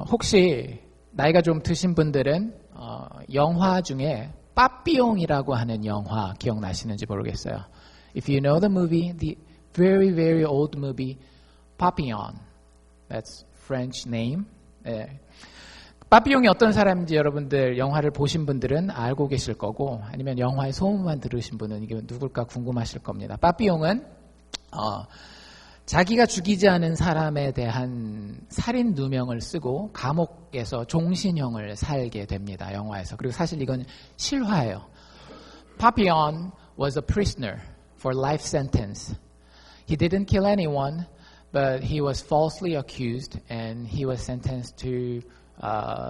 혹시 나이가 좀 드신 분들은 영화 중에 빠삐용이라고 하는 영화 기억나시는지 모르겠어요. If you know the movie, the very, very old movie, Papillon. That's French name. 네. 빠삐용이 어떤 사람인지 여러분들 영화를 보신 분들은 알고 계실 거고 아니면 영화의 소문만 들으신 분은 이게 누굴까 궁금하실 겁니다. 빠삐용은 자기가 죽이지 않은 사람에 대한 살인 누명을 쓰고 감옥에서 종신형을 살게 됩니다. 영화에서. 그리고 사실 이건 실화예요. Papillon was a prisoner for life sentence. He didn't kill anyone, but he was falsely accused and he was sentenced to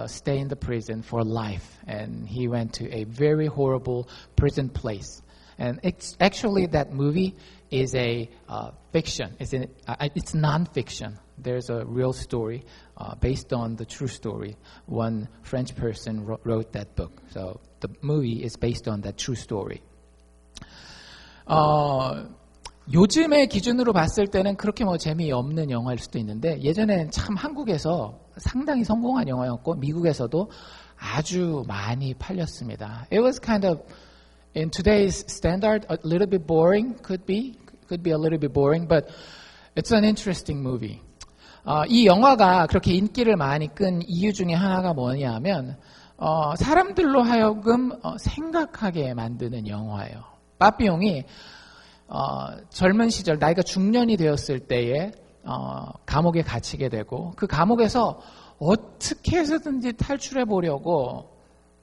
stay in the prison for life. And he went to a very horrible prison place. And it's actually that movie is a fiction. It's non-fiction. There's a real story based on the true story. One French person wrote that book. So the movie is based on that true story. 요즘의 기준으로 봤을 때는 그렇게 뭐 재미없는 영화일 수도 있는데 예전에는 참 한국에서 상당히 성공한 영화였고 미국에서도 아주 많이 팔렸습니다. It was kind of in today's standard a little bit boring, could be a little bit boring, but it's an interesting movie. 이 영화가 그렇게 인기를 많이 끈 이유 중에 하나가 뭐냐면 사람들로 하여금 생각하게 만드는 영화예요. 빠삐용이 젊은 시절 나이가 중년이 되었을 때에 감옥에 갇히게 되고 그 감옥에서 어떻게 해서든지 탈출해 보려고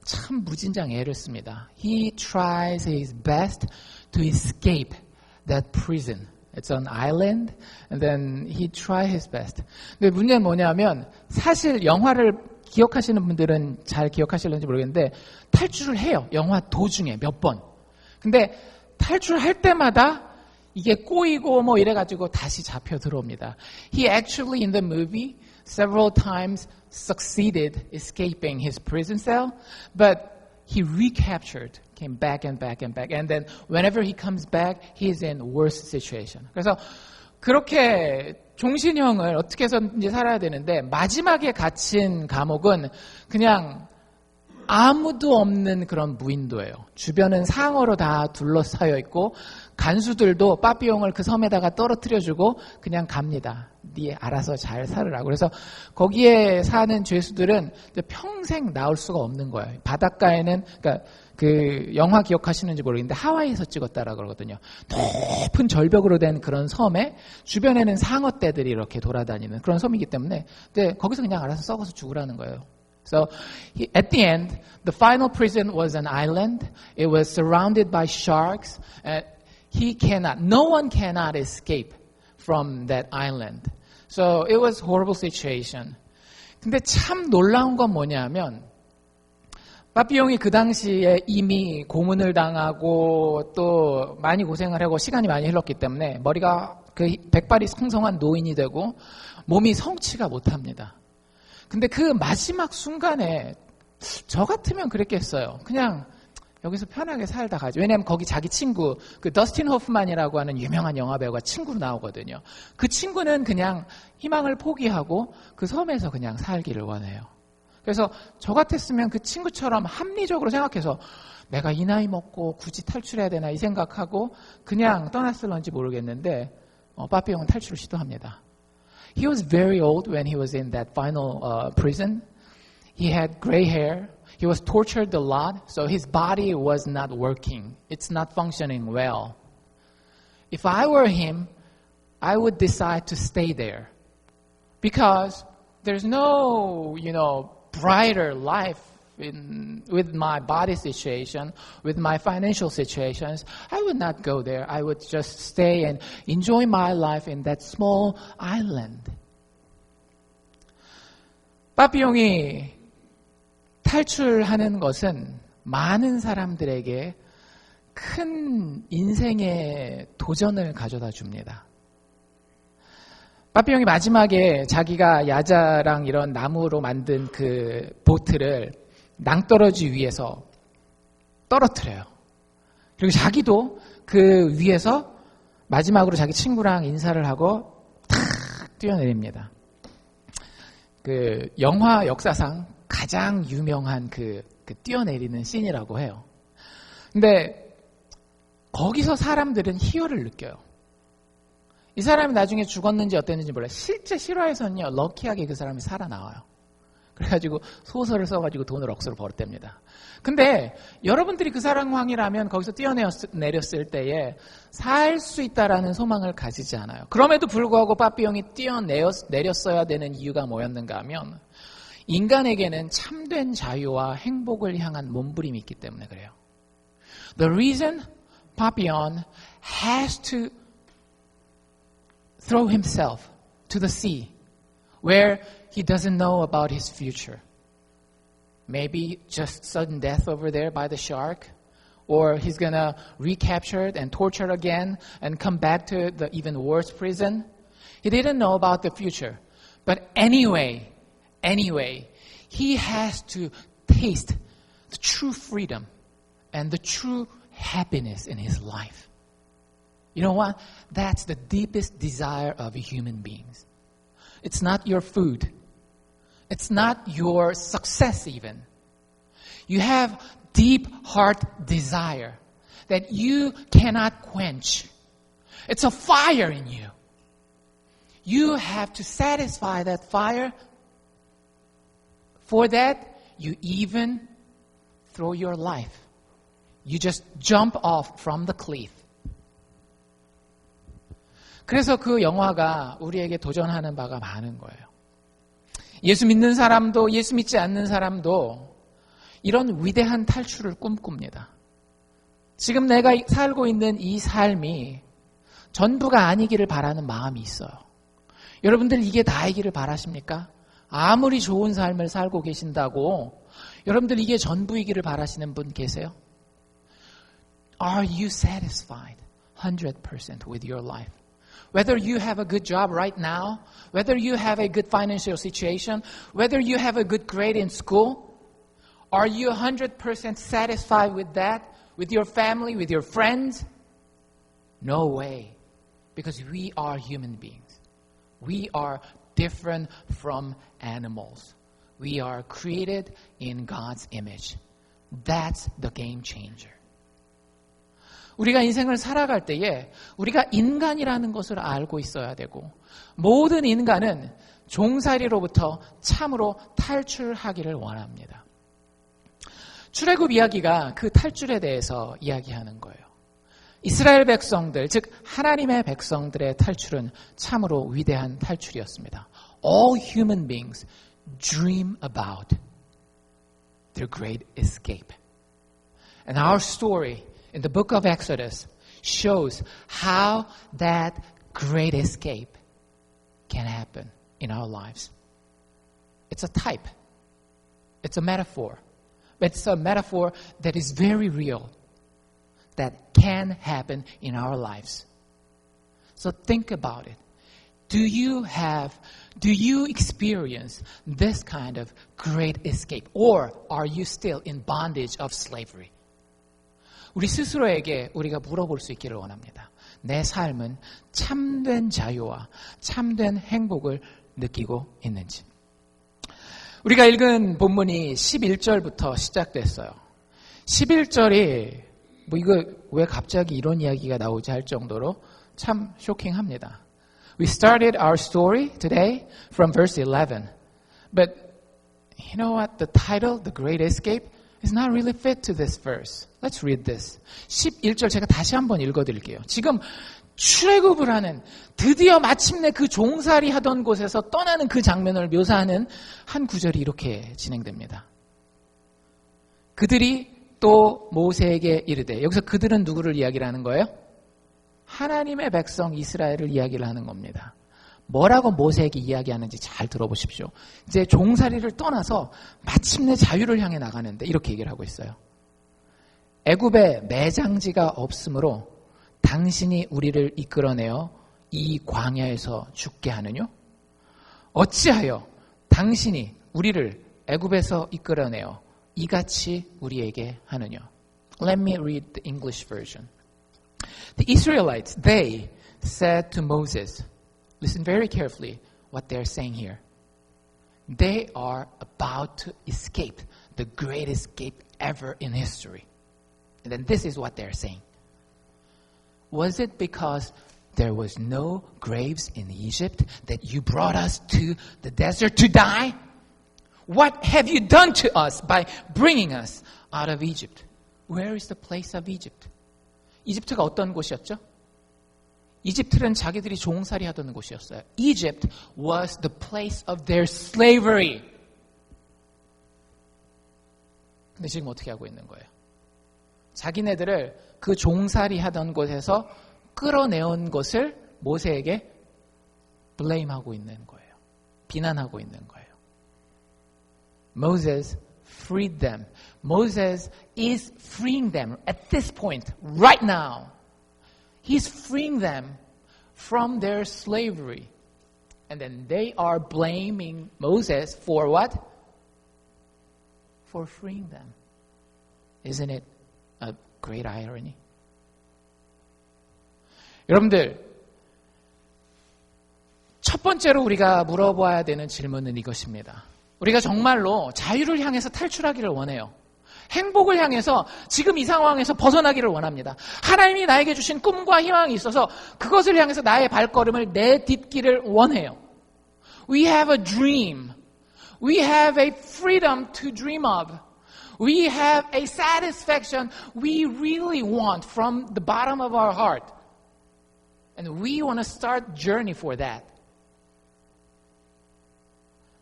참 무진장 애를 씁니다. He tries his best to escape that prison. It's an island, and then he tries his best. 근데 문제는 뭐냐면 사실 영화를 기억하시는 분들은 잘 기억하실는지 모르겠는데 탈출을 해요. 영화 도중에 몇 번. 근데 탈출할 때마다 이게 꼬이고 뭐 이래가지고 다시 잡혀 들어옵니다. He actually in the movie several times succeeded escaping his prison cell, but he recaptured, came back and back and back, and then whenever he comes back, he is in worse situation. 그래서 그렇게 종신형을 어떻게 해서든지 살아야 되는데 마지막에 갇힌 감옥은 그냥 아무도 없는 그런 무인도예요. 주변은 상어로 다 둘러싸여 있고 간수들도 빠삐용을 그 섬에다가 떨어뜨려주고 그냥 갑니다. 네 알아서 잘 살으라고. 그래서 거기에 사는 죄수들은 평생 나올 수가 없는 거예요. 바닷가에는 그러니까 그 영화 기억하시는지 모르겠는데 하와이에서 찍었다라고 그러거든요. 높은 절벽으로 된 그런 섬에 주변에는 상어떼들이 이렇게 돌아다니는 그런 섬이기 때문에 근데 거기서 그냥 알아서 썩어서 죽으라는 거예요. So at the end, the final prison was an island. It was surrounded by sharks. No one cannot escape from that island. So it was a horrible situation. 근데 참 놀라운 건 뭐냐면 빠삐용이 그 당시에 이미 고문을 당하고 또 많이 고생을 하고 시간이 많이 흘렀기 때문에 머리가 그 백발이 성성한 노인이 되고 몸이 성취가 못합니다. 근데 그 마지막 순간에 저 같으면 그랬겠어요. 그냥 여기서 편하게 살다 가지. 왜냐하면 거기 자기 친구 그 더스틴 호프만이라고 하는 유명한 영화배우가 친구로 나오거든요. 그 친구는 그냥 희망을 포기하고 그 섬에서 그냥 살기를 원해요. 그래서 저 같았으면 그 친구처럼 합리적으로 생각해서 내가 이 나이 먹고 굳이 탈출해야 되나 이 생각하고 그냥 떠났을런지 모르겠는데 빠삐용은 탈출을 시도합니다. He was very old when he was in that final prison. He had gray hair. He was tortured a lot, so his body was not working. It's not functioning well. If I were him, I would decide to stay there because there's no, brighter life with my body situation, with my financial situations. I would not go there. I would just stay and enjoy my life in that small island. 빠삐용이 탈출하는 것은 많은 사람들에게 큰 인생의 도전을 가져다 줍니다. 빠삐용이 마지막에 자기가 야자랑 이런 나무로 만든 그 보트를 낭떠러지 위에서 떨어뜨려요. 그리고 자기도 그 위에서 마지막으로 자기 친구랑 인사를 하고 탁 뛰어내립니다. 그 영화 역사상 가장 유명한 그 뛰어내리는 씬이라고 해요. 근데 거기서 사람들은 희열을 느껴요. 이 사람이 나중에 죽었는지 어땠는지 몰라요. 실제 실화에서는요, 럭키하게 그 사람이 살아나와요. 그래가지고 소설을 써가지고 돈을 억수로 벌었답니다. 근데 여러분들이 그 상황이라면 거기서 뛰어내렸을 때에 살 수 있다라는 소망을 가지지 않아요. 그럼에도 불구하고 빠삐용이 뛰어내렸어야 되는 이유가 뭐였는가 하면 인간에게는 참된 자유와 행복을 향한 몸부림이 있기 때문에 그래요. The reason Papillon has to throw himself to the sea where he doesn't know about his future. Maybe just sudden death over there by the shark, or he's gonna recaptured and tortured again and come back to the even worse prison. He didn't know about the future. But anyway, he has to taste the true freedom and the true happiness in his life. You know what? That's the deepest desire of human beings. It's not your food. It's not your success even. You have deep heart desire that you cannot quench. It's a fire in you. You have to satisfy that fire. For that, you even throw your life. You just jump off from the cliff. 그래서 그 영화가 우리에게 도전하는 바가 많은 거예요. 예수 믿는 사람도 예수 믿지 않는 사람도 이런 위대한 탈출을 꿈꿉니다. 지금 내가 살고 있는 이 삶이 전부가 아니기를 바라는 마음이 있어요. 여러분들 이게 다이기를 바라십니까? 아무리 좋은 삶을 살고 계신다고 여러분들 이게 전부이기를 바라시는 분 계세요? Are you satisfied 100% with your life? Whether you have a good job right now, whether you have a good financial situation, whether you have a good grade in school, are you 100% satisfied with that, with your family, with your friends? No way, because we are human beings. We are different from animals. We are created in God's image. That's the game changer. 우리가 인생을 살아갈 때에 우리가 인간이라는 것을 알고 있어야 되고 모든 인간은 종살이로부터 참으로 탈출하기를 원합니다. 출애굽 이야기가 그 탈출에 대해서 이야기하는 거예요. 이스라엘 백성들, 즉 하나님의 백성들의 탈출은 참으로 위대한 탈출이었습니다. All human beings dream about their great escape. And our story in the book of Exodus shows how that great escape can happen in our lives. It's a type. It's a metaphor. But it's a metaphor that is very real, that can happen in our lives. So think about it. Do you experience this kind of great escape? Or are you still in bondage of slavery? 우리 스스로에게 우리가 물어볼 수 있기를 원합니다. 내 삶은 참된 자유와 참된 행복을 느끼고 있는지. 우리가 읽은 본문이 11절부터 시작됐어요. 11절이 이거 왜 갑자기 이런 이야기가 나오지 할 정도로 참 쇼킹합니다. We started our story today from verse 11. But you know what? The title, The Great Escape, is not really fit to this verse. Let's read this. 11절 제가 다시 한번 읽어드릴게요. 지금 출애굽을 하는 드디어 마침내 그 종살이 하던 곳에서 떠나는 그 장면을 묘사하는 한 구절이 이렇게 진행됩니다. 그들이 또 모세에게 이르되, 여기서 그들은 누구를 이야기를 하는 거예요? 하나님의 백성 이스라엘을 이야기를 하는 겁니다. 뭐라고 모세에게 이야기하는지 잘 들어보십시오. 이제 종살이를 떠나서 마침내 자유를 향해 나가는데 이렇게 얘기를 하고 있어요. 애굽에 매장지가 없으므로 당신이 우리를 이끌어내어 이 광야에서 죽게 하느뇨? 어찌하여 당신이 우리를 애굽에서 이끌어내어 이같이 우리에게 하느뇨? Let me read the English version. The Israelites, they said to Moses, listen very carefully what they're saying here. They are about to escape the great escape ever in history. And then this is what they're saying. Was it because there was no graves in Egypt that you brought us to the desert to die? What have you done to us by bringing us out of Egypt? Where is the place of Egypt? 이집트가 어떤 곳이었죠? 이집트는 자기들이 종살이 하던 곳이었어요. Egypt was the place of their slavery. 근데 지금 어떻게 하고 있는 거예요? 자기네들을 그 종살이 하던 곳에서 끌어내온 것을 모세에게 blame하고 있는 거예요. 비난하고 있는 거예요. Moses freed them. Moses is freeing them at this point, right now. He's freeing them from their slavery. And then they are blaming Moses for what? For freeing them. Isn't it a great irony? 여러분들, 첫 번째로 우리가 물어봐야 되는 질문은 이것입니다. 우리가 정말로 자유를 향해서 탈출하기를 원해요. 행복을 향해서 지금 이 상황에서 벗어나기를 원합니다. 하나님이 나에게 주신 꿈과 희망이 있어서 그것을 향해서 나의 발걸음을 내딛기를 원해요. We have a dream. We have a freedom to dream of. We have a satisfaction we really want from the bottom of our heart. And we want to start journey for that.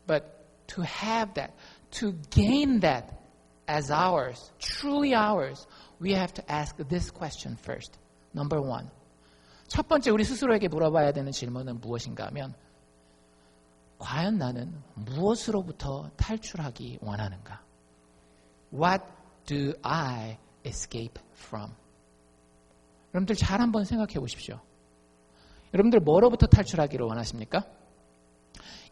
But to have that, to gain that as ours, truly ours, we have to ask this question first. Number one. 첫 번째 우리 스스로에게 물어봐야 되는 질문은 무엇인가 하면 과연 나는 무엇으로부터 탈출하기 원하는가? What do I escape from? 여러분들 잘 한번 생각해 보십시오. 여러분들 뭐로부터 탈출하기를 원하십니까?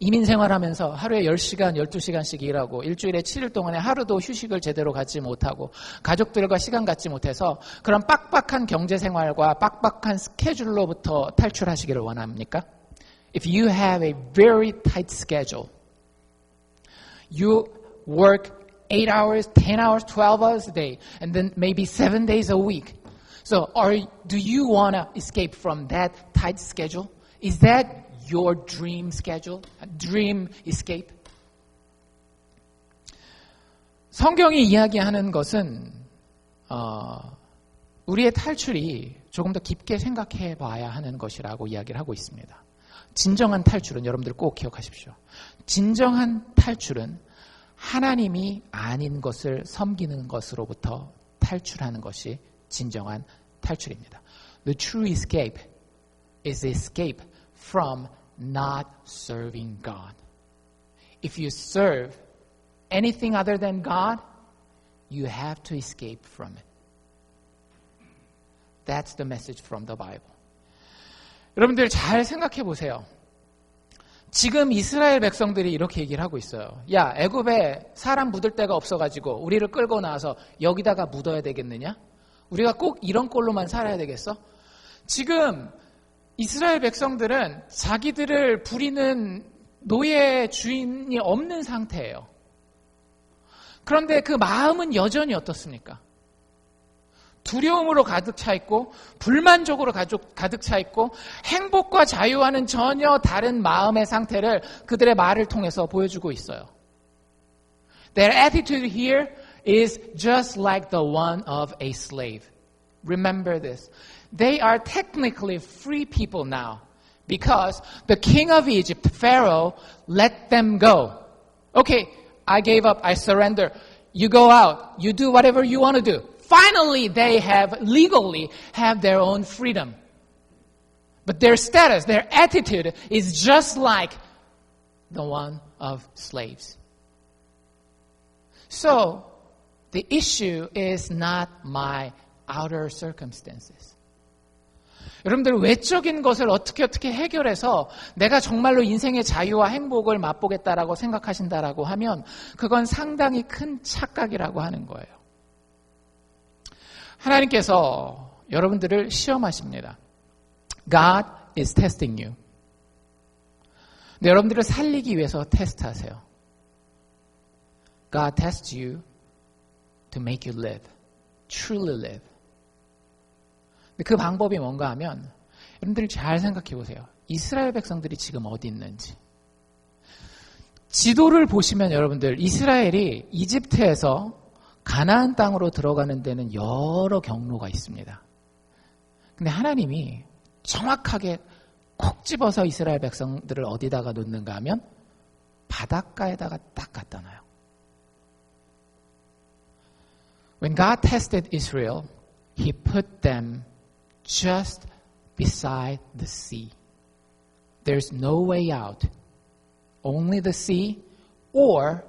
이민 생활하면서 하루에 10시간, 12시간씩 일하고 일주일에 7일 동안에 하루도 휴식을 제대로 갖지 못하고 가족들과 시간 갖지 못해서 그런 빡빡한 경제 생활과 빡빡한 스케줄로부터 탈출하시기를 원합니까? If you have a very tight schedule, you work 8 hours, 10 hours, 12 hours a day, and then maybe 7 days a week. So do you want to escape from that tight schedule? Is that your dream schedule? Dream escape? 성경이 이야기하는 것은 우리의 탈출이 조금 더 깊게 생각해 봐야 하는 것이라고 이야기를 하고 있습니다. 진정한 탈출은 여러분들 꼭 기억하십시오. 진정한 탈출은 하나님이 아닌 것을 섬기는 것으로부터 탈출하는 것이 진정한 탈출입니다. The true escape is escape from not serving God. If you serve anything other than God, you have to escape from it. That's the message from the Bible. 여러분들 잘 생각해 보세요. 지금 이스라엘 백성들이 이렇게 얘기를 하고 있어요. 야, 애굽에 사람 묻을 데가 없어가지고 우리를 끌고 나와서 여기다가 묻어야 되겠느냐? 우리가 꼭 이런 꼴로만 살아야 되겠어? 지금 이스라엘 백성들은 자기들을 부리는 노예 주인이 없는 상태예요. 그런데 그 마음은 여전히 어떻습니까? 두려움으로 가득 차 있고 불만족으로 가득 차 있고 행복과 자유와는 전혀 다른 마음의 상태를 그들의 말을 통해서 보여주고 있어요. Their attitude here is just like the one of a slave. Remember this. They are technically free people now because the king of Egypt, Pharaoh, let them go. Okay, I gave up, I surrender. You go out, you do whatever you want to do. Finally, they have legally have their own freedom. But their status, their attitude is just like the one of slaves. So, the issue is not my outer circumstances. 여러분들 외적인 것을 어떻게 해결해서 내가 정말로 인생의 자유와 행복을 맛보겠다라고 생각하신다라고 하면 그건 상당히 큰 착각이라고 하는 거예요. 하나님께서 여러분들을 시험하십니다. God is testing you. 근데 여러분들을 살리기 위해서 테스트하세요. God tests you to make you live. Truly live. 근데 그 방법이 뭔가 하면 여러분들이 잘 생각해 보세요. 이스라엘 백성들이 지금 어디 있는지. 지도를 보시면 여러분들 이스라엘이 이집트에서 가나안 땅으로 들어가는 데는 여러 경로가 있습니다. 근데 하나님이 정확하게 콕 집어서 이스라엘 백성들을 어디다가 놓는가 하면 바닷가에다가 딱 갖다 놔요. When God tested Israel, He put them just beside the sea. There's no way out. Only the sea or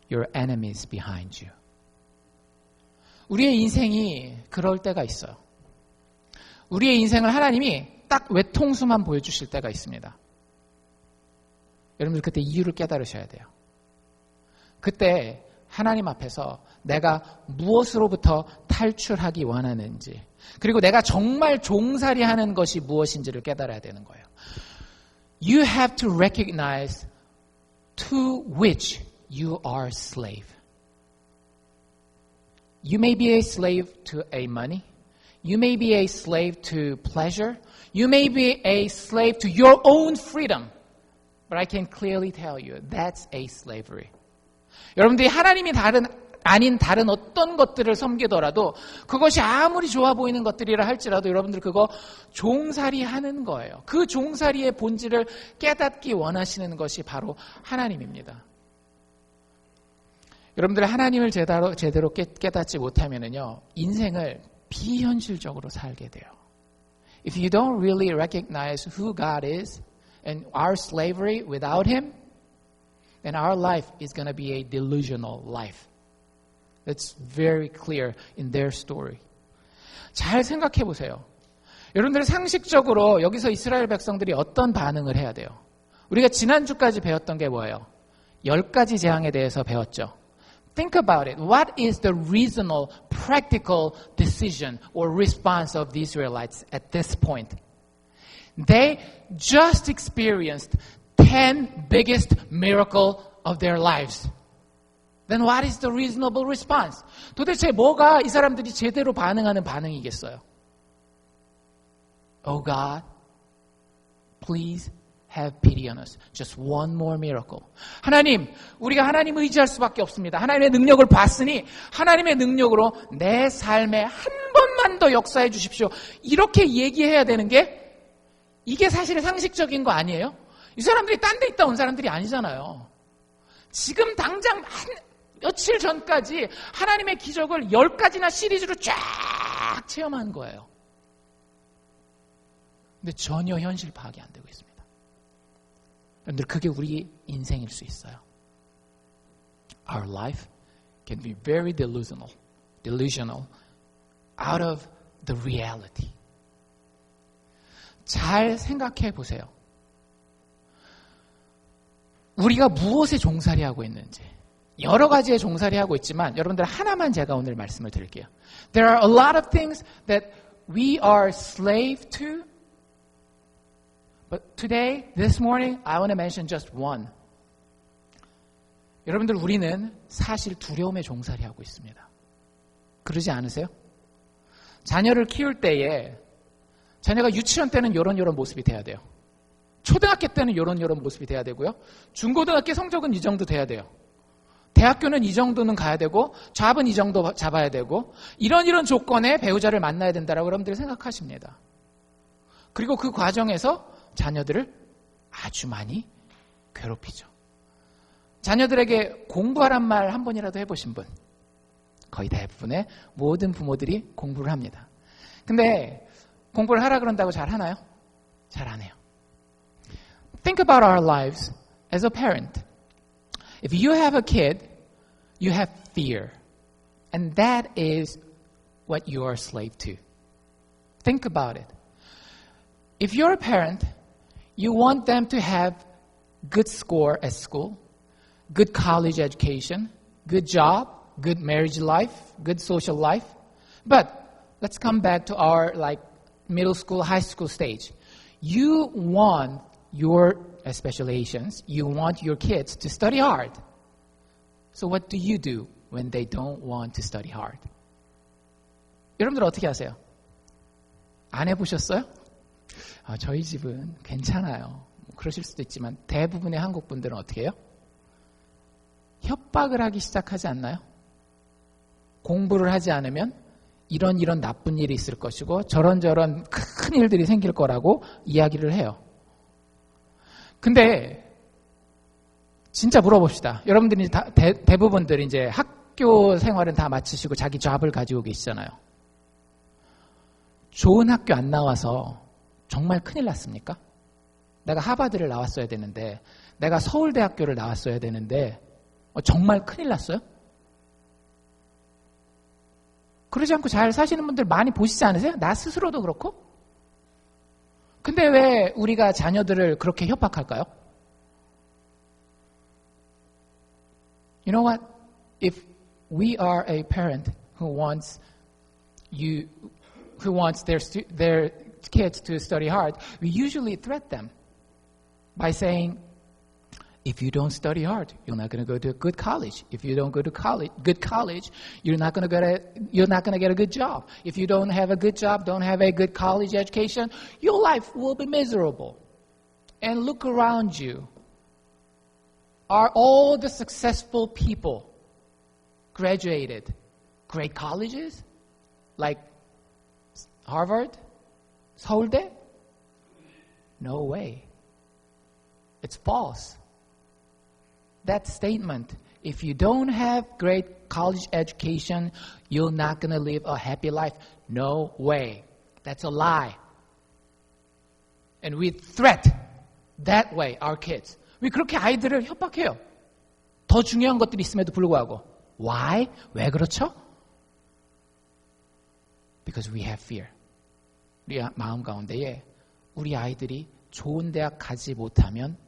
your enemies behind you. 우리의 인생이 그럴 때가 있어요. 우리의 인생을 하나님이 딱 외통수만 보여주실 때가 있습니다. 여러분들 그때 이유를 깨달으셔야 돼요. 그때 하나님 앞에서 내가 무엇으로부터 탈출하기 원하는지, 그리고 내가 정말 종살이하는 것이 무엇인지를 깨달아야 되는 거예요. You have to recognize to which you are slave. You may be a slave to a money. You may be a slave to pleasure. You may be a slave to your own freedom. But I can clearly tell you, that's a slavery. 여러분들이 하나님이 아닌 다른 어떤 것들을 섬기더라도 그것이 아무리 좋아 보이는 것들이라 할지라도 여러분들 그거 종살이 하는 거예요. 그 종살이의 본질을 깨닫기 원하시는 것이 바로 하나님입니다. 여러분들 하나님을 제대로 깨닫지 못하면은요, 인생을 비현실적으로 살게 돼요. If you don't really recognize who God is and our slavery without Him, then our life is going to be a delusional life. That's very clear in their story. 잘 생각해 보세요. 여러분들 상식적으로 여기서 이스라엘 백성들이 어떤 반응을 해야 돼요? 우리가 지난주까지 배웠던 게 뭐예요? 10가지 재앙에 대해서 배웠죠. Think about it. What is the reasonable, practical decision or response of the Israelites at this point? They just experienced 10 biggest miracle of their lives. Then what is the reasonable response? 도대체 뭐가 이 사람들이 제대로 반응하는 반응이겠어요? Oh God, please have pity on us. Just one more miracle. 하나님, 우리가 하나님 의지할 수밖에 없습니다. 하나님의 능력을 봤으니 하나님의 능력으로 내 삶에 한 번만 더 역사해 주십시오. 이렇게 얘기해야 되는 게 이게 사실 상식적인 거 아니에요? 이 사람들이 딴 데 있다 온 사람들이 아니잖아요. 지금 당장 며칠 전까지 하나님의 기적을 10가지나 시리즈로 쫙 체험한 거예요. 근데 전혀 현실 파악이 안 되고 있습니다. 여러분들 그게 우리 인생일 수 있어요. Our life can be very delusional out of the reality. 잘 생각해 보세요. 우리가 무엇에 종살이하고 있는지. 여러 가지의 종살이하고 있지만 여러분들 하나만 제가 오늘 말씀을 드릴게요. There are a lot of things that we are slave to. But today, this morning, I want to mention just one. 여러분들 우리는 사실 두려움에 종살이하고 있습니다. 그러지 않으세요? 자녀를 키울 때에 자녀가 유치원 때는 이런 모습이 돼야 돼요. 초등학교 때는 이런 모습이 돼야 되고요. 중고등학교 성적은 이 정도 돼야 돼요. 대학교는 이 정도는 가야 되고 잡은 이 정도 잡아야 되고 이런 조건의 배우자를 만나야 된다라고 여러분들이 생각하십니다. 그리고 그 과정에서 자녀들을 아주 많이 괴롭히죠. 자녀들에게 공부하란 말 한 번이라도 해보신 분? 거의 대부분의 모든 부모들이 공부를 합니다. 근데 공부를 하라 그런다고 잘 하나요? 잘 안 해요. Think about our lives as a parent. If you have a kid, you have fear. And that is what you are a slave to. Think about it. If you're a parent, you want them to have good score at school, good college education, good job, good marriage life, good social life. But let's come back to our middle school, high school stage. You want especially Asians, you want your kids to study hard. So what do you do when they don't want to study hard? 여러분들 어떻게 하세요? 안 해보셨어요? 저희 집은 괜찮아요. 그러실 수도 있지만 대부분의 한국 분들은 어떻게 해요? 협박을 하기 시작하지 않나요? 공부를 하지 않으면 이런 나쁜 일이 있을 것이고 저런 큰 일들이 생길 거라고 이야기를 해요. 근데 진짜 물어봅시다. 여러분들이 대부분들 이제 학교 생활은 다 마치시고 자기 잡을 가지고 계시잖아요. 좋은 학교 안 나와서 정말 큰일 났습니까? 내가 하버드를 나왔어야 되는데, 내가 서울대학교를 나왔어야 되는데 정말 큰일 났어요? 그러지 않고 잘 사시는 분들 많이 보시지 않으세요? 나 스스로도 그렇고. 근데 왜 우리가 자녀들을 그렇게 협박할까요? You know what? If we are a parent who wants their kids to study hard, we usually threat them by saying, if you don't study hard, you're not going to go to a good college. If you don't go to good college, you're not going to get a good job. If you don't have a good job, don't have a good college education, your life will be miserable. And look around you. Are all the successful people graduated great colleges like Harvard, 서울대? No way. It's false. That statement, if you don't have great college education, you're not going to live a happy life. No way. That's a lie. And we threat that way our kids. 왜 그렇게 아이들을 협박해요? 더 중요한 것들이 있음에도 불구하고. Why? 왜 그렇죠? Because we have fear. 우리 마음 가운데에 우리 아이들이 좋은 대학 가지 못하면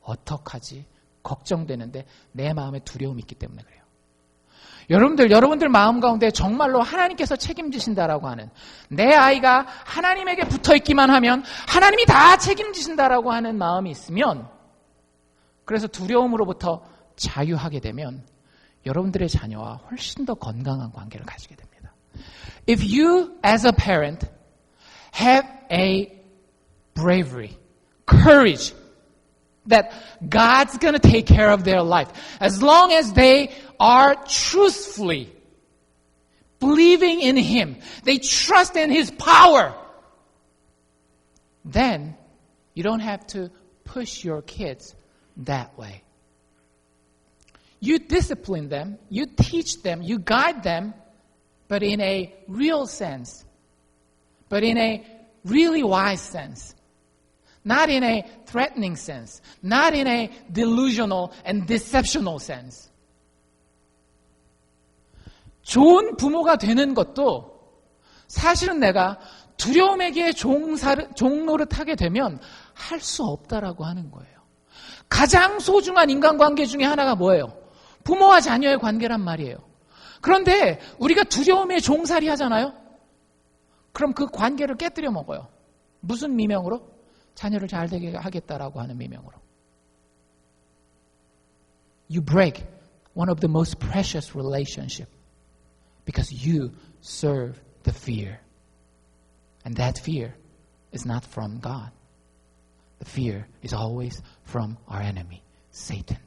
어떡하지? 걱정되는데 내 마음에 두려움이 있기 때문에 그래요. 여러분들 마음 가운데 정말로 하나님께서 책임지신다라고 하는, 내 아이가 하나님에게 붙어있기만 하면 하나님이 다 책임지신다라고 하는 마음이 있으면, 그래서 두려움으로부터 자유하게 되면 여러분들의 자녀와 훨씬 더 건강한 관계를 가지게 됩니다. If you as a parent have a bravery, courage, that God's going to take care of their life, as long as they are truthfully believing in Him, they trust in His power, then you don't have to push your kids that way. You discipline them, you teach them, you guide them, but in a real sense, but in a really wise sense. Not in a threatening sense, not in a delusional and deceptional sense. 좋은 부모가 되는 것도 사실은 내가 두려움에게 종노릇하게 되면 할 수 없다라고 하는 거예요. 가장 소중한 인간관계 중에 하나가 뭐예요? 부모와 자녀의 관계란 말이에요. 그런데 우리가 두려움에 종살이 하잖아요? 그럼 그 관계를 깨뜨려 먹어요. 무슨 미명으로? 자녀를 잘 되게 하겠다라고 하는 미명으로. You break one of the most precious relationships because you serve the fear. And that fear is not from God. The fear is always from our enemy, Satan.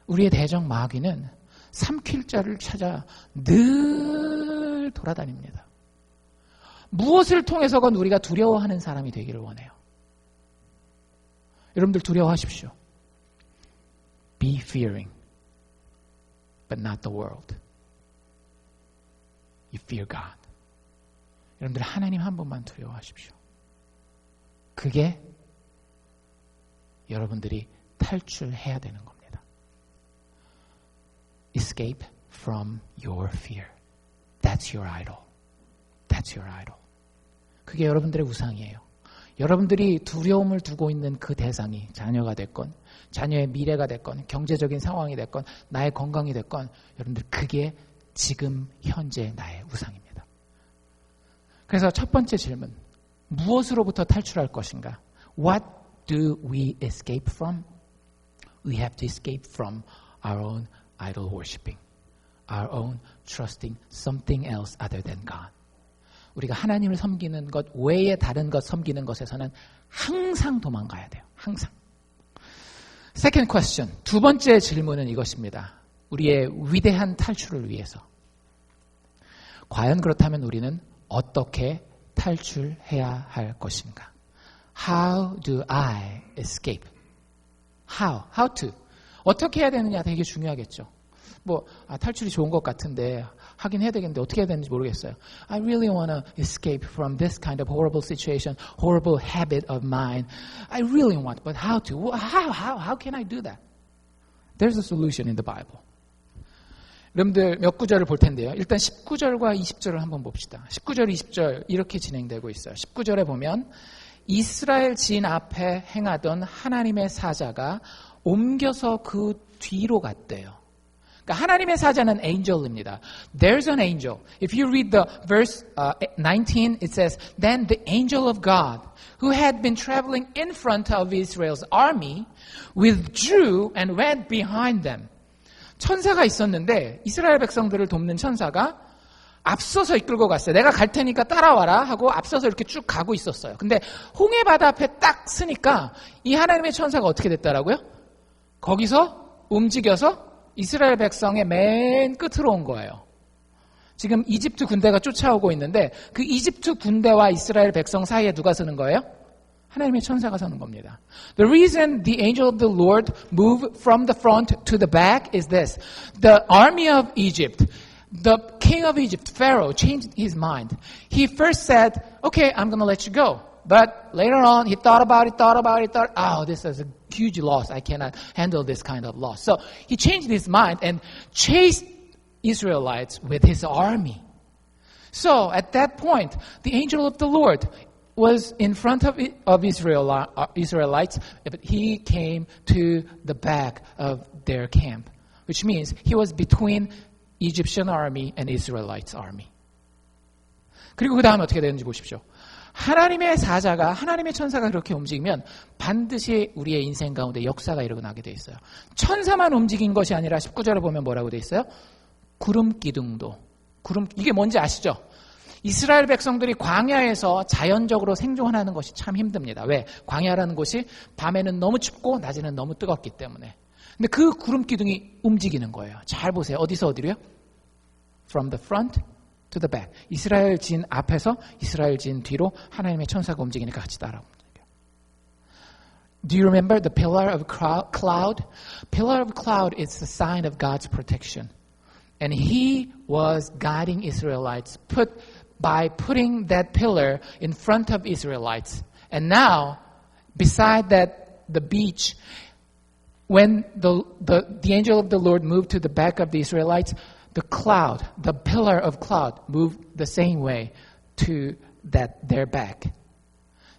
우리의 대적 마귀는 삼킬 자를 찾아 늘 돌아다닙니다. 무엇을 통해서건 우리가 두려워하는 사람이 되기를 원해요. 여러분들 두려워하십시오. Be fearing, but not the world. You fear God. 여러분들 하나님 한 분만 두려워하십시오. 그게 여러분들이 탈출해야 되는 겁니다. Escape from your fear. That's your idol. That's your idol. 그게 여러분들의 우상이에요. 여러분들이 두려움을 두고 있는 그 대상이 자녀가 됐건, 자녀의 미래가 됐건, 경제적인 상황이 됐건, 나의 건강이 됐건, 여러분들 그게 지금 현재 나의 우상입니다. 그래서 첫 번째 질문, 무엇으로부터 탈출할 것인가? What do we escape from? we have to escape from our own idol worshiping, our own trusting something else other than God. 우리가 하나님을 섬기는 것 외에 다른 것 섬기는 것에서는 항상 도망가야 돼요. 항상. Second question. 두 번째 질문은 이것입니다. 우리의 위대한 탈출을 위해서. 과연 그렇다면 우리는 어떻게 탈출해야 할 것인가? How do I escape? How to? 어떻게 해야 되느냐 되게 중요하겠죠. 탈출이 좋은 것 같은데 하긴 해야 되겠는데 어떻게 해야 되는지 모르겠어요. I really want to escape from this kind of horrible situation, horrible habit of mine. I really want, but how to? How can I do that? There's a solution in the Bible. 여러분들 몇 구절을 볼 텐데요. 일단 19절과 20절을 한번 봅시다. 19절, 20절 이렇게 진행되고 있어요. 19절에 보면 이스라엘 진 앞에 행하던 하나님의 사자가 옮겨서 그 뒤로 갔대요. 그러니까 하나님의 사자는 angel입니다. There's an angel. If you read the verse 19, it says, Then the angel of God, who had been traveling in front of Israel's army, withdrew and went behind them. 천사가 있었는데 이스라엘 백성들을 돕는 천사가 앞서서 이끌고 갔어요. 내가 갈 테니까 따라와라 하고 앞서서 이렇게 쭉 가고 있었어요. 근데 홍해 바다 앞에 딱 서니까 이 하나님의 천사가 어떻게 됐다라고요? 거기서 움직여서 이스라엘 백성의 맨 끝으로 온 거예요. 지금 이집트 군대가 쫓아오고 있는데 그 이집트 군대와 이스라엘 백성 사이에 누가 서는 거예요? 하나님의 천사가 서는 겁니다. The reason the angel of the Lord moved from the front to the back is this. The army of Egypt, the king of Egypt, Pharaoh, changed his mind. He first said, okay, I'm going to let you go. But later on, he thought about it, oh, this is a huge loss. I cannot handle this kind of loss. So he changed his mind and chased Israelites with his army. So at that point, the angel of the Lord was in front of Israelites, but he came to the back of their camp, which means he was between Egyptian army and Israelites army. 그리고 그 다음에 어떻게 되는지 보십시오. 하나님의 사자가, 하나님의 천사가 그렇게 움직이면 반드시 우리의 인생 가운데 역사가 일어나게 돼 있어요. 천사만 움직인 것이 아니라 19절에 보면 뭐라고 돼 있어요? 구름 기둥도. 이게 뭔지 아시죠? 이스라엘 백성들이 광야에서 자연적으로 생존하는 것이 참 힘듭니다. 왜? 광야라는 곳이 밤에는 너무 춥고 낮에는 너무 뜨겁기 때문에. 근데 그 구름 기둥이 움직이는 거예요. 잘 보세요. 어디서 어디로요? From the front to the back. 이스라엘 진 앞에서 이스라엘 진 뒤로 하나님의 천사가 움직이니까 같이 따라옵니다. Do you remember the pillar of cloud? Pillar of cloud is the sign of God's protection. And he was guiding Israelites by putting that pillar in front of Israelites. And now, beside the beach, when the angel of the Lord moved to the back of the Israelites, the pillar of cloud moved the same way to their back.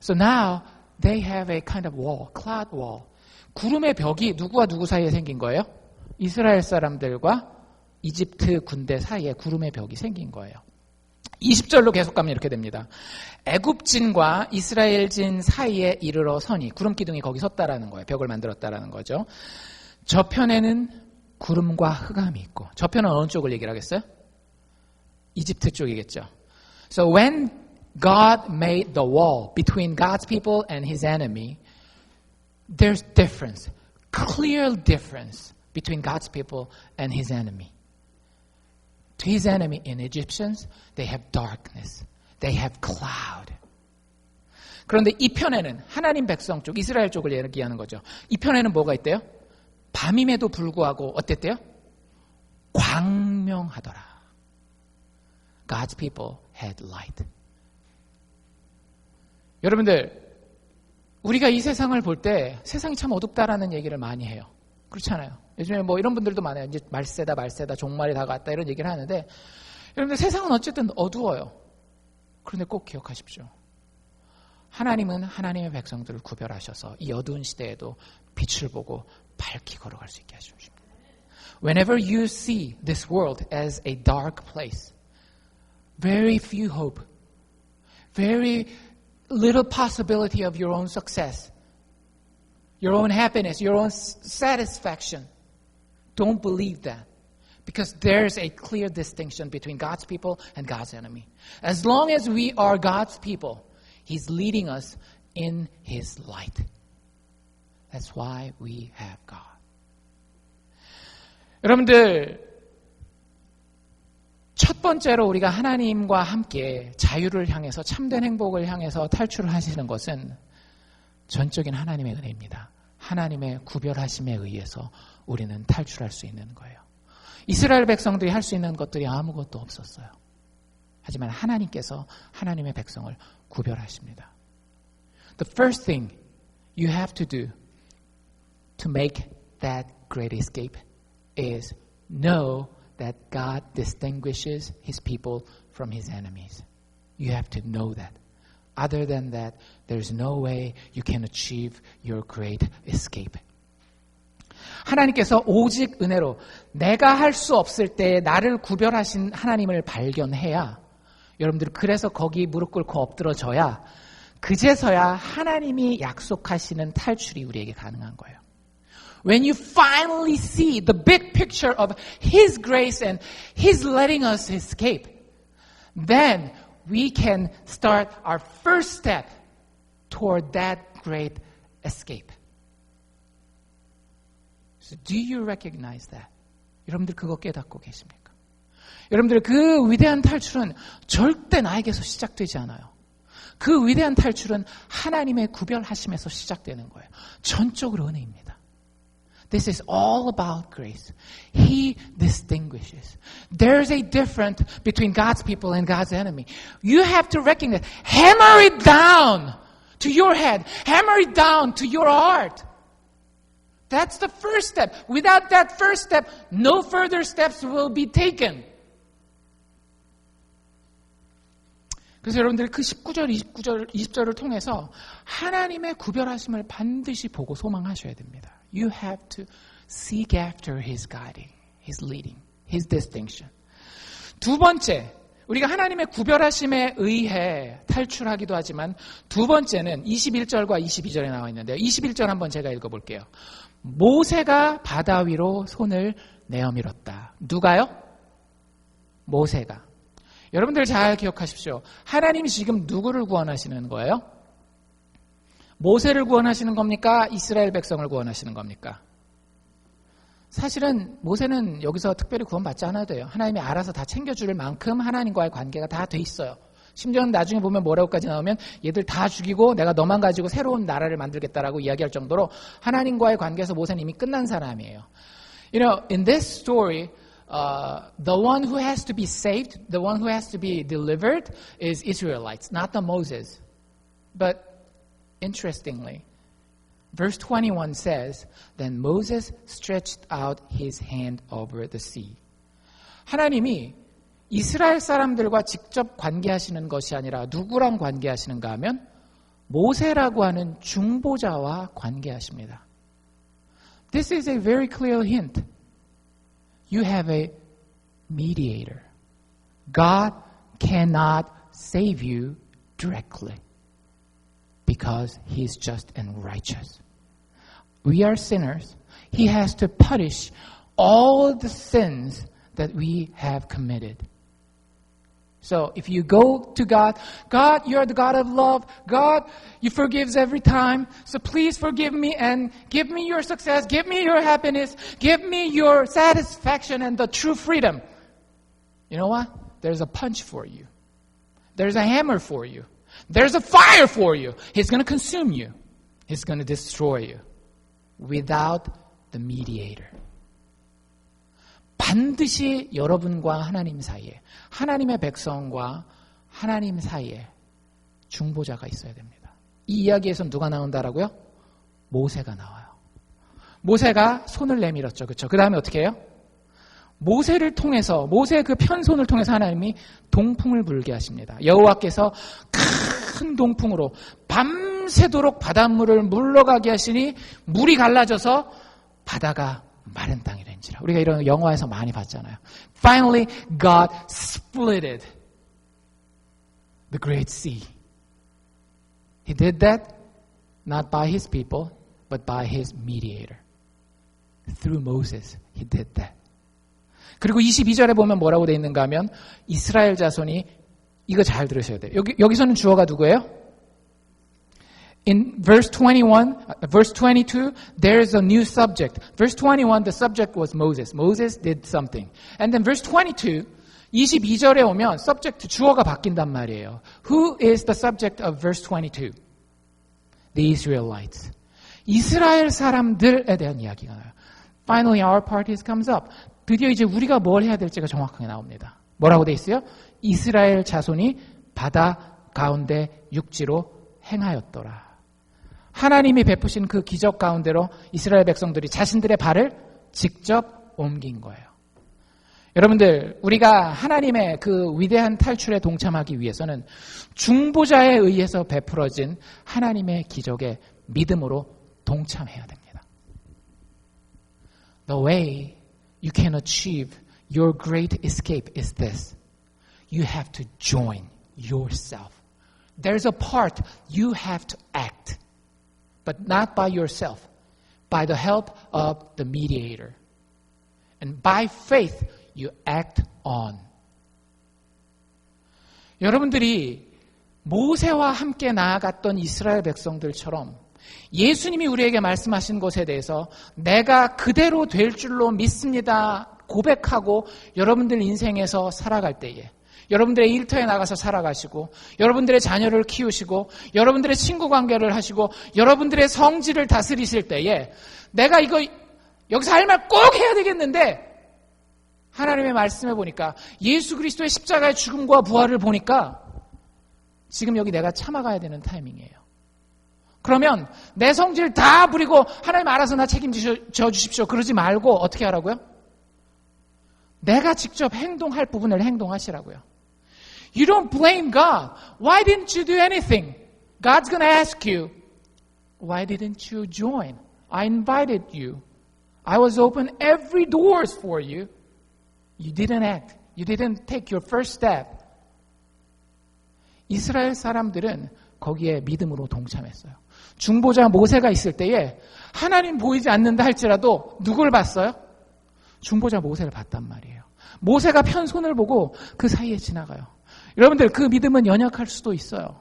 So now they have a kind of wall, cloud wall. 구름의 벽이 누구와 누구 사이에 생긴 거예요? 이스라엘 사람들과 이집트 군대 사이에 구름의 벽이 생긴 거예요. 20절로 계속 가면 이렇게 됩니다. 애굽진과 이스라엘진 사이에 이르러 서니, 구름 기둥이 거기 섰다라는 거예요. 벽을 만들었다라는 거죠. 저편에는 구름과 흑암이 있고, 저편은 어느 쪽을 얘기를 하겠어요? 이집트 쪽이겠죠. So when God made the wall between God's people and his enemy, there's difference, clear difference between God's people and his enemy. To his enemy in Egyptians, they have darkness. They have cloud. 그런데 이 편에는 하나님 백성 쪽, 이스라엘 쪽을 얘기하는 거죠. 이 편에는 뭐가 있대요? 밤임에도 불구하고 어땠대요? 광명하더라. God's people had light. 여러분들, 우리가 이 세상을 볼 때 세상이 참 어둡다라는 얘기를 많이 해요. 그렇잖아요. 요즘에 뭐 이런 분들도 많아요. 이제 말세다, 종말이 다가왔다 이런 얘기를 하는데, 여러분들 세상은 어쨌든 어두워요. 그런데 꼭 기억하십시오. 하나님은 하나님의 백성들을 구별하셔서 이 어두운 시대에도 빛을 보고 밝게 걸어갈 수 있게 하십니다. Whenever you see this world as a dark place, very few hope, very little possibility of your own success, your own happiness, your own satisfaction. Don't believe that. Because there's a clear distinction between God's people and God's enemy. As long as we are God's people, He's leading us in His light. That's why we have God. 여러분들, 첫 번째로 우리가 하나님과 함께 자유를 향해서 참된 행복을 향해서 탈출을 하시는 것은 전적인 하나님의 은혜입니다. 하나님의 구별하심에 의해서 우리는 탈출할 수 있는 거예요. 이스라엘 백성들이 할 수 있는 것들이 아무것도 없었어요. 하지만 하나님께서 하나님의 백성을 구별하십니다. The first thing you have to do to make that great escape is know that God distinguishes His people from His enemies. You have to know that. Other than that, there's no way you can achieve your great escape. 하나님께서 오직 은혜로 내가 할 수 없을 때 나를 구별하신 하나님을 발견해야 여러분들 그래서 거기 무릎 꿇고 엎드러져야 그제서야 하나님이 약속하시는 탈출이 우리에게 가능한 거예요. When you finally see the big picture of His grace and His letting us escape, then we can start our first step toward that great escape. So do you recognize that? 여러분들 그거 깨닫고 계십니까? 여러분들 그 위대한 탈출은 절대 나에게서 시작되지 않아요. 그 위대한 탈출은 하나님의 구별하심에서 시작되는 거예요. 전적으로 은혜입니다. This is all about grace. He distinguishes. There's a difference between God's people and God's enemy. You have to recognize, hammer it down to your head, hammer it down to your heart. That's the first step. Without that first step, no further steps will be taken. 그래서 여러분들 그 19절, 20절을 통해서 하나님의 구별하심을 반드시 보고 소망하셔야 됩니다. You have to seek after His guiding, His leading, His distinction. 두 번째, 우리가 하나님의 구별하심에 의해 탈출하기도 하지만 두 번째는 21절과 22절에 나와 있는데요. 21절 한번 제가 읽어볼게요. 모세가 바다 위로 손을 내어 밀었다. 누가요? 모세가. 여러분들 잘 기억하십시오. 하나님이 지금 누구를 구원하시는 거예요? 모세를 구원하시는 겁니까? 이스라엘 백성을 구원하시는 겁니까? 사실은 모세는 여기서 특별히 구원받지 않아도 돼요. 하나님이 알아서 다 챙겨줄 만큼 하나님과의 관계가 다 돼 있어요. 심지어는 나중에 보면 뭐라고까지 나오면 얘들 다 죽이고 내가 너만 가지고 새로운 나라를 만들겠다라고 이야기할 정도로 하나님과의 관계에서 모세는 이미 끝난 사람이에요. You know, in this story, the one who has to be saved, the one who has to be delivered is Israelites, not the Moses. But interestingly, verse 21 says, Then Moses stretched out his hand over the sea. 하나님이 이스라엘 사람들과 직접 관계하시는 것이 아니라 누구랑 관계하시는가 하면 모세라고 하는 중보자와 관계하십니다. This is a very clear hint. You have a mediator. God cannot save you directly because He is just and righteous. We are sinners. He has to punish all the sins that we have committed. So if you go to God, God, you are the God of love. God, you forgives every time. So please forgive me and give me your success. Give me your happiness. Give me your satisfaction and the true freedom. You know what? There's a punch for you. There's a hammer for you. There's a fire for you. He's going to consume you. He's going to destroy you without the mediator. 반드시 여러분과 하나님 사이에, 하나님의 백성과 하나님 사이에 중보자가 있어야 됩니다. 이 이야기에서 누가 나온다라고요? 모세가 나와요. 모세가 손을 내밀었죠. 그렇죠? 그 다음에 어떻게 해요? 모세를 통해서, 모세의 그 편손을 통해서 하나님이 동풍을 불게 하십니다. 여호와께서 큰 동풍으로 밤새도록 바닷물을 물러가게 하시니 물이 갈라져서 바다가 마른 땅이 된지라. 우리가 이런 영화에서 많이 봤잖아요. Finally, God splitted the great sea. He did that not by His people, but by his mediator. Through Moses, he did that. 그리고 22절에 보면 뭐라고 돼 있는가 하면 이스라엘 자손이 이거 잘 들으셔야 돼요. 여기서는 주어가 누구예요? In verse 22, there is a new subject. Verse 21, the subject was Moses. Moses did something. And then verse 22, 22절에 오면 subject 주어가 바뀐단 말이에요. Who is the subject of verse 22? The Israelites. 이스라엘 사람들에 대한 이야기가 나요. Finally, our part comes up. 드디어 이제 우리가 뭘 해야 될지가 정확하게 나옵니다. 뭐라고 돼 있어요? 이스라엘 자손이 바다 가운데 육지로 행하였더라. 하나님이 베푸신 그 기적 가운데로 이스라엘 백성들이 자신들의 발을 직접 옮긴 거예요. 여러분들, 우리가 하나님의 그 위대한 탈출에 동참하기 위해서는 중보자에 의해서 베풀어진 하나님의 기적에 믿음으로 동참해야 됩니다. The way you can achieve your great escape is this. You have to join yourself. There's a part you have to act, but not by yourself, by the help of the mediator. And by faith, you act on. 여러분들이 모세와 함께 나아갔던 이스라엘 백성들처럼 예수님이 우리에게 말씀하신 것에 대해서 내가 그대로 될 줄로 믿습니다 고백하고 여러분들 인생에서 살아갈 때에 여러분들의 일터에 나가서 살아가시고 여러분들의 자녀를 키우시고 여러분들의 친구 관계를 하시고 여러분들의 성질을 다스리실 때에 내가 이거 여기서 할 말 꼭 해야 되겠는데 하나님의 말씀을 보니까 예수 그리스도의 십자가의 죽음과 부활을 보니까 지금 여기 내가 참아가야 되는 타이밍이에요. 그러면 내 성질 다 부리고 하나님 알아서 나 책임져 주십시오. 그러지 말고 어떻게 하라고요? 내가 직접 행동할 부분을 행동하시라고요. You don't blame God. Why didn't you do anything? God's going to ask you, why didn't you join? I invited you. I was open every doors for you. You didn't act. You didn't take your first step. 이스라엘 사람들은 거기에 믿음으로 동참했어요. 중보자 모세가 있을 때에 하나님 보이지 않는다 할지라도 누굴 봤어요? 중보자 모세를 봤단 말이에요. 모세가 편 손을 보고 그 사이에 지나가요. 여러분들 그 믿음은 연약할 수도 있어요.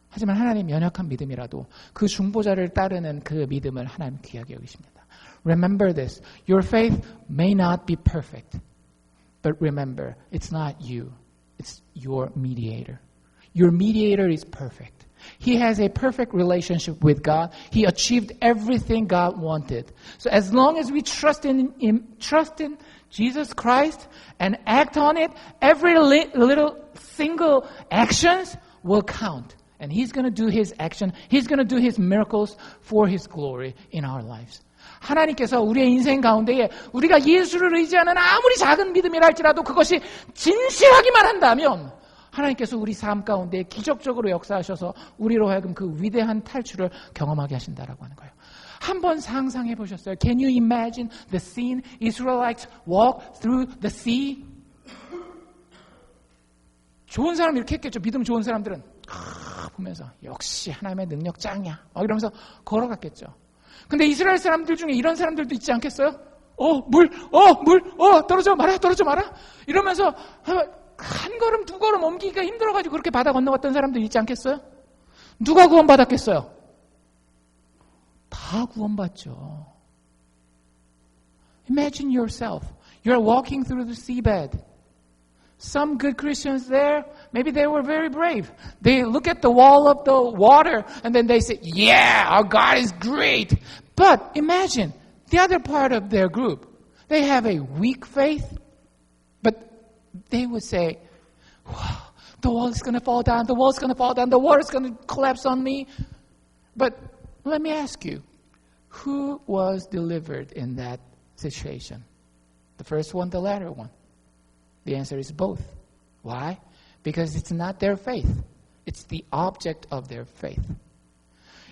하지만 하나님 연약한 믿음이라도 그 중보자를 따르는 그 믿음을 하나님 귀하게 여기십니다. Remember this. Your faith may not be perfect. But remember, it's not you. It's your mediator. Your mediator is perfect. He has a perfect relationship with God. He achieved everything God wanted. So as long as we trust in Him, trust in Jesus Christ and act on it, every little single actions will count. And He's going to do His action. He's going to do His miracles for His glory in our lives. 하나님께서 우리의 인생 가운데에 우리가 예수를 의지하는 아무리 작은 믿음이라 할지라도 그것이 진실하기만 한다면 하나님께서 우리 삶 가운데 기적적으로 역사하셔서 우리로 하여금 그 위대한 탈출을 경험하게 하신다라고 하는 거예요. 한번 상상해 보셨어요? Can you imagine the scene? Israelites walk through the sea? 좋은 사람 이렇게 했겠죠. 믿음 좋은 사람들은 보면서 역시 하나님의 능력 짱이야. 이러면서 걸어갔겠죠. 근데 이스라엘 사람들 중에 이런 사람들도 있지 않겠어요? 물, 떨어져 마라. 이러면서 한 걸음, 두 걸음 옮기기가 힘들어가지고 그렇게 바다 건너갔던 사람들 있지 않겠어요? 누가 구원받았겠어요? 다 구원받죠. Imagine yourself. You're walking through the seabed. Some good Christians there, maybe they were very brave. They look at the wall of the water and then they say, yeah, our God is great. But imagine the other part of their group. They have a weak faith, but they would say, wow, the wall is going to fall down, the water is going to collapse on me. But let me ask you, who was delivered in that situation? The first one, the latter one? The answer is both. Why? Because it's not their faith. It's the object of their faith.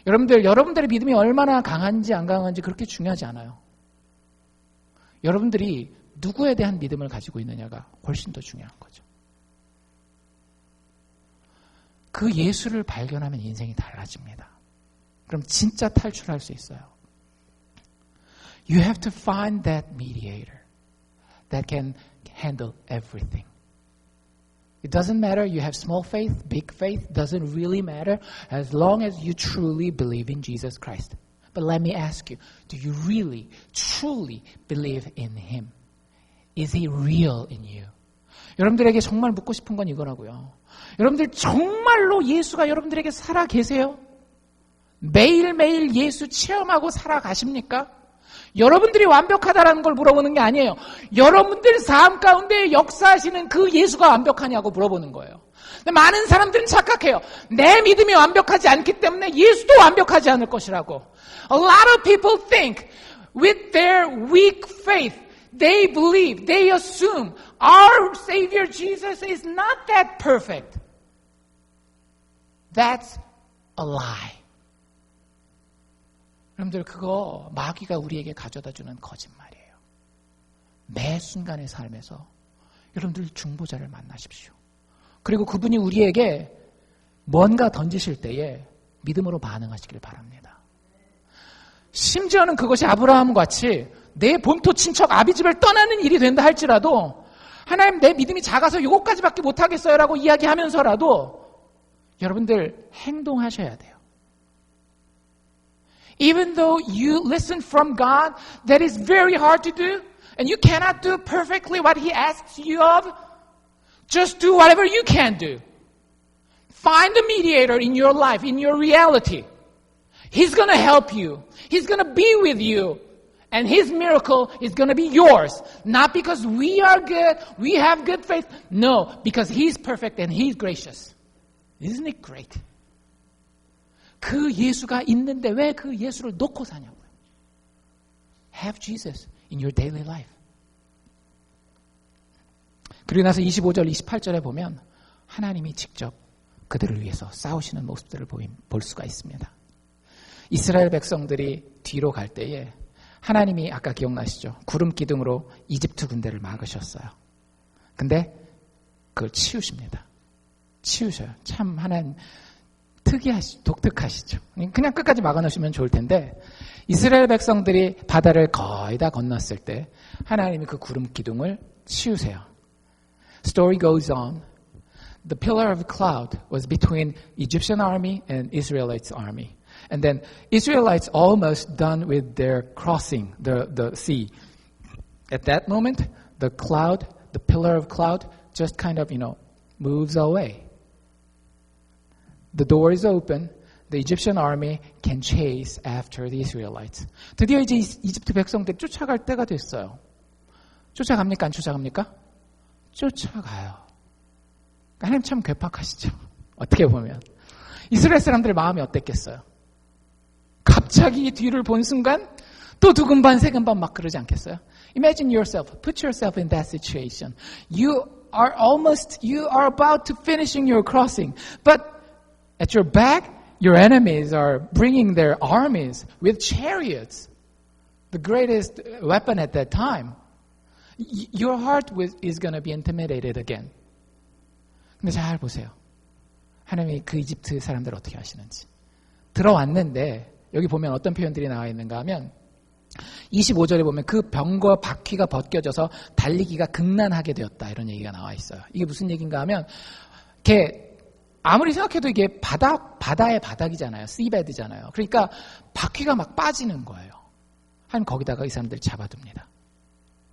여러분들의 믿음이 얼마나 강한지 안 강한지 그렇게 중요하지 않아요. 여러분들이 누구에 대한 믿음을 가지고 있느냐가 훨씬 더 중요한 거죠. 그 예수를 발견하면 인생이 달라집니다. 그럼 진짜 탈출할 수 있어요. You have to find that mediator that can handle everything. It doesn't matter you have small faith, big faith, doesn't really matter as long as you truly believe in Jesus Christ. But let me ask you, do you really, truly believe in Him? Is He real in you? 여러분들에게 정말 묻고 싶은 건 이거라고요. 여러분들 정말로 예수가 여러분들에게 살아 계세요? 매일매일 예수 체험하고 살아가십니까? 여러분들이 완벽하다라는 걸 물어보는 게 아니에요. 여러분들 삶 가운데 역사하시는 그 예수가 완벽하냐고 물어보는 거예요. 근데 많은 사람들은 착각해요. 내 믿음이 완벽하지 않기 때문에 예수도 완벽하지 않을 것이라고. A lot of people think with their weak faith, they believe, they assume our Savior Jesus is not that perfect. That's a lie. 여러분들 그거 마귀가 우리에게 가져다주는 거짓말이에요. 매 순간의 삶에서 여러분들 중보자를 만나십시오. 그리고 그분이 우리에게 뭔가 던지실 때에 믿음으로 반응하시길 바랍니다. 심지어는 그것이 아브라함 같이 내 본토 친척 아비집을 떠나는 일이 된다 할지라도 하나님 내 믿음이 작아서 이것까지밖에 못하겠어요 라고 이야기하면서라도 여러분들 행동하셔야 돼요. Even though you listen from God, that is very hard to do, and you cannot do perfectly what He asks you of, just do whatever you can do. Find a mediator in your life, in your reality. He's going to help you. He's going to be with you. And His miracle is going to be yours. Not because we are good, we have good faith. No, because He's perfect and He's gracious. Isn't it great? 그 예수가 있는데 왜 그 예수를 놓고 사냐고요. Have Jesus in your daily life. 그리고 나서 25절, 28절에 보면 하나님이 직접 그들을 위해서 싸우시는 모습들을 볼 수가 있습니다. 이스라엘 백성들이 뒤로 갈 때에 하나님이 아까 기억나시죠? 구름 기둥으로 이집트 군대를 막으셨어요. 근데 그걸 치우십니다. 치우셔요. 참 하나님 독특하시죠. 그냥 끝까지 막아놓으시면 좋을 텐데 이스라엘 백성들이 바다를 거의 다 건넜을 때 하나님이 그 구름 기둥을 치우세요. Story goes on. The pillar of cloud was between Egyptian army and Israelites army. And then Israelites almost done with their crossing the sea. At that moment, the pillar of cloud just kind of, moves away. The door is open. The Egyptian army can chase after the Israelites. 드디어 이제 이집트 백성들이 쫓아갈 때가 됐어요. 쫓아갑니까? 안 쫓아갑니까? 쫓아가요. 하나님 참 괴팍하시죠. 어떻게 보면. 이스라엘 사람들의 마음이 어땠겠어요? 갑자기 뒤를 본 순간 또 두근반 세근반 막 그러지 않겠어요? Imagine yourself. Put yourself in that situation. You are about to finishing your crossing. But at your back, your enemies are bringing their armies with chariots, the greatest weapon at that time. Your heart is going to be intimidated again. 근데 잘 보세요. 하나님이 그 이집트 사람들을 어떻게 하시는지. 들어왔는데 여기 보면 어떤 표현들이 나와 있는가 하면 25절에 보면 그 병과 바퀴가 벗겨져서 달리기가 극난하게 되었다. 이런 얘기가 나와 있어요. 이게 무슨 얘기인가 하면 이렇게 아무리 생각해도 이게 바다의 바닥이잖아요. 씨베드잖아요. 그러니까 바퀴가 막 빠지는 거예요. 하나님 거기다가 이 사람들을 잡아둡니다.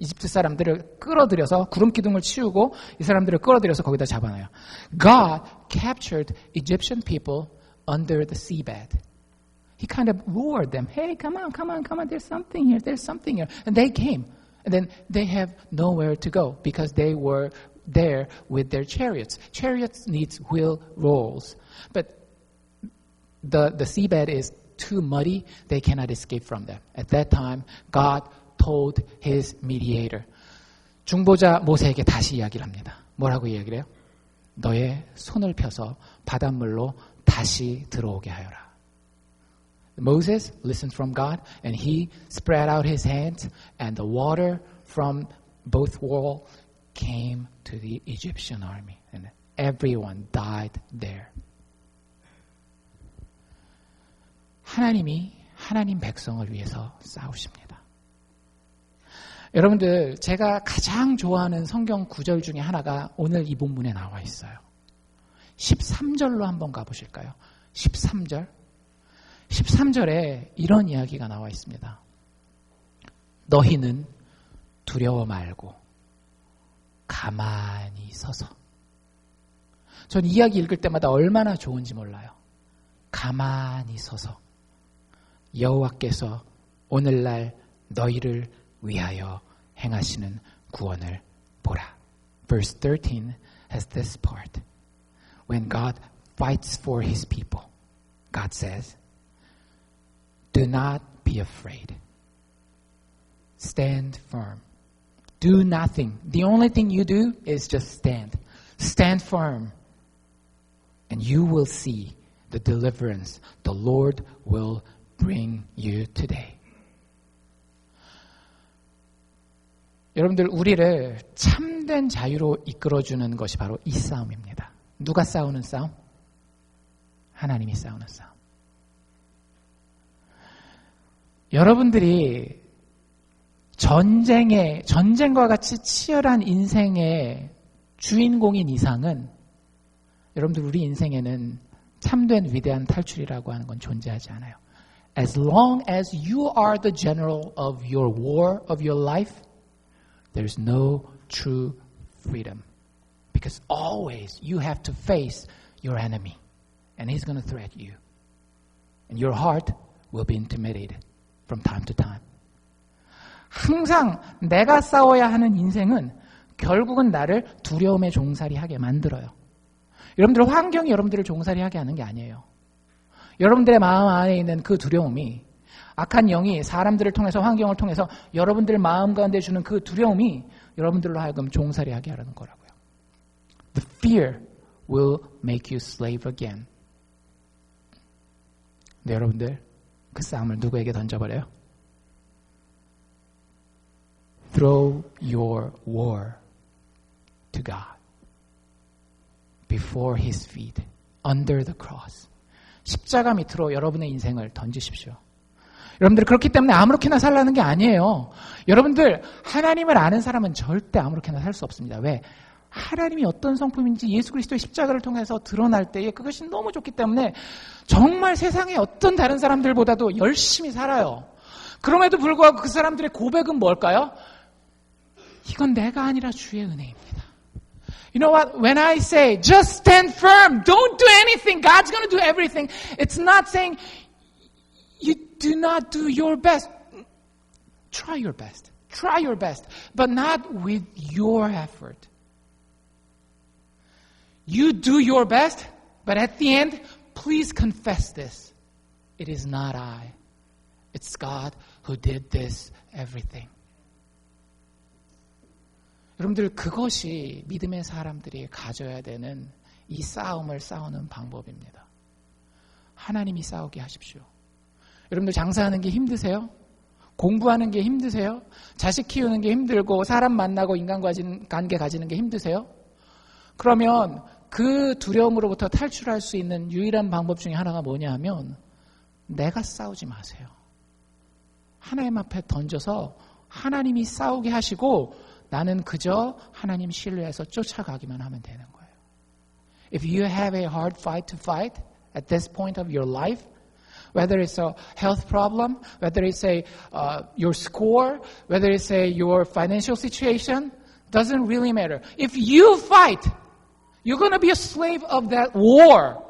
이집트 사람들을 끌어들여서 구름 기둥을 치우고 이 사람들을 끌어들여서 거기다 잡아놔요. God captured Egyptian people under the seabed. He kind of lured them. Hey, come on. There's something here. And they came. And then they have nowhere to go because they were there with their chariots. Chariots needs wheel rolls. But the seabed is too muddy. They cannot escape from them. At that time, God told His mediator. 중보자 모세에게 다시 이야기를 합니다. 뭐라고 이야기를 해요? 너의 손을 펴서 바닷물로 다시 들어오게 하여라. Moses listened from God and he spread out his hands and the water from both walls came to the Egyptian army and everyone died there. 하나님이 하나님 백성을 위해서 싸우십니다. 여러분들, 제가 가장 좋아하는 성경 구절 중에 하나가 오늘 이 본문에 나와 있어요. 13절로 한번 가보실까요? 13절. 13절에 이런 이야기가 나와 있습니다. 너희는 두려워 말고 가만히 서서. 전 이 이야기 읽을 때마다 얼마나 좋은지 몰라요. 가만히 서서 여호와께서 오늘날 너희를 위하여 행하시는 구원을 보라. Verse 13 has this part. When God fights for his people, God says, do not be afraid. Stand firm. Do nothing. The only thing you do is just stand. Stand firm. And you will see the deliverance the Lord will bring you today. 여러분들, 우리를 참된 자유로 이끌어주는 것이 바로 이 싸움입니다. 누가 싸우는 싸움? 하나님이 싸우는 싸움. 여러분들이 전쟁과 같이 치열한 인생의 주인공인 이상은 여러분들 우리 인생에는 참된 위대한 탈출이라고 하는 건 존재하지 않아요. As long as you are the general of your war, of your life, there's no true freedom. Because always you have to face your enemy. And he's going to threat you. And your heart will be intimidated from time to time. 항상 내가 싸워야 하는 인생은 결국은 나를 두려움의 종살이하게 만들어요. 여러분들, 환경이 여러분들을 종살이하게 하는 게 아니에요. 여러분들의 마음 안에 있는 그 두려움이, 악한 영이 사람들을 통해서, 환경을 통해서 여러분들 마음 가운데 주는 그 두려움이 여러분들로 하여금 종살이하게 하라는 거라고요. The fear will make you slave again. 근데 여러분들, 그 싸움을 누구에게 던져버려요? Throw your war to God. Before His feet, under the cross. 십자가 밑으로 여러분의 인생을 던지십시오. 여러분들, 그렇기 때문에 아무렇게나 살라는 게 아니에요. 여러분들, 하나님을 아는 사람은 절대 아무렇게나 살 수 없습니다. 왜? 하나님이 어떤 성품인지 예수 그리스도의 십자가를 통해서 드러날 때에 그것이 너무 좋기 때문에 정말 세상의 어떤 다른 사람들보다도 열심히 살아요. 그럼에도 불구하고 그 사람들의 고백은 뭘까요? 이건 내가 아니라 주의 은혜입니다. You know what? When I say, just stand firm, don't do anything, God's going to do everything, it's not saying you do not do your best. Try your best. Try your best, but not with your effort. You do your best, but at the end, please confess this. It is not I. It's God who did this everything. 여러분들, 그것이 믿음의 사람들이 가져야 되는 이 싸움을 싸우는 방법입니다. 하나님이 싸우게 하십시오. 여러분들, 장사하는 게 힘드세요? 공부하는 게 힘드세요? 자식 키우는 게 힘들고 사람 만나고 인간관계 가지는 게 힘드세요? 그러면 그 두려움으로부터 탈출할 수 있는 유일한 방법 중에 하나가 뭐냐 하면 내가 싸우지 마세요. 하나님 앞에 던져서 하나님이 싸우게 하시고 나는 그저 하나님 신뢰해서 쫓아가기만 하면 되는 거예요. If you have a hard fight to fight at this point of your life, whether it's a health problem, whether it's your score, whether it's your financial situation, doesn't really matter. If you fight, you're going to be a slave of that war.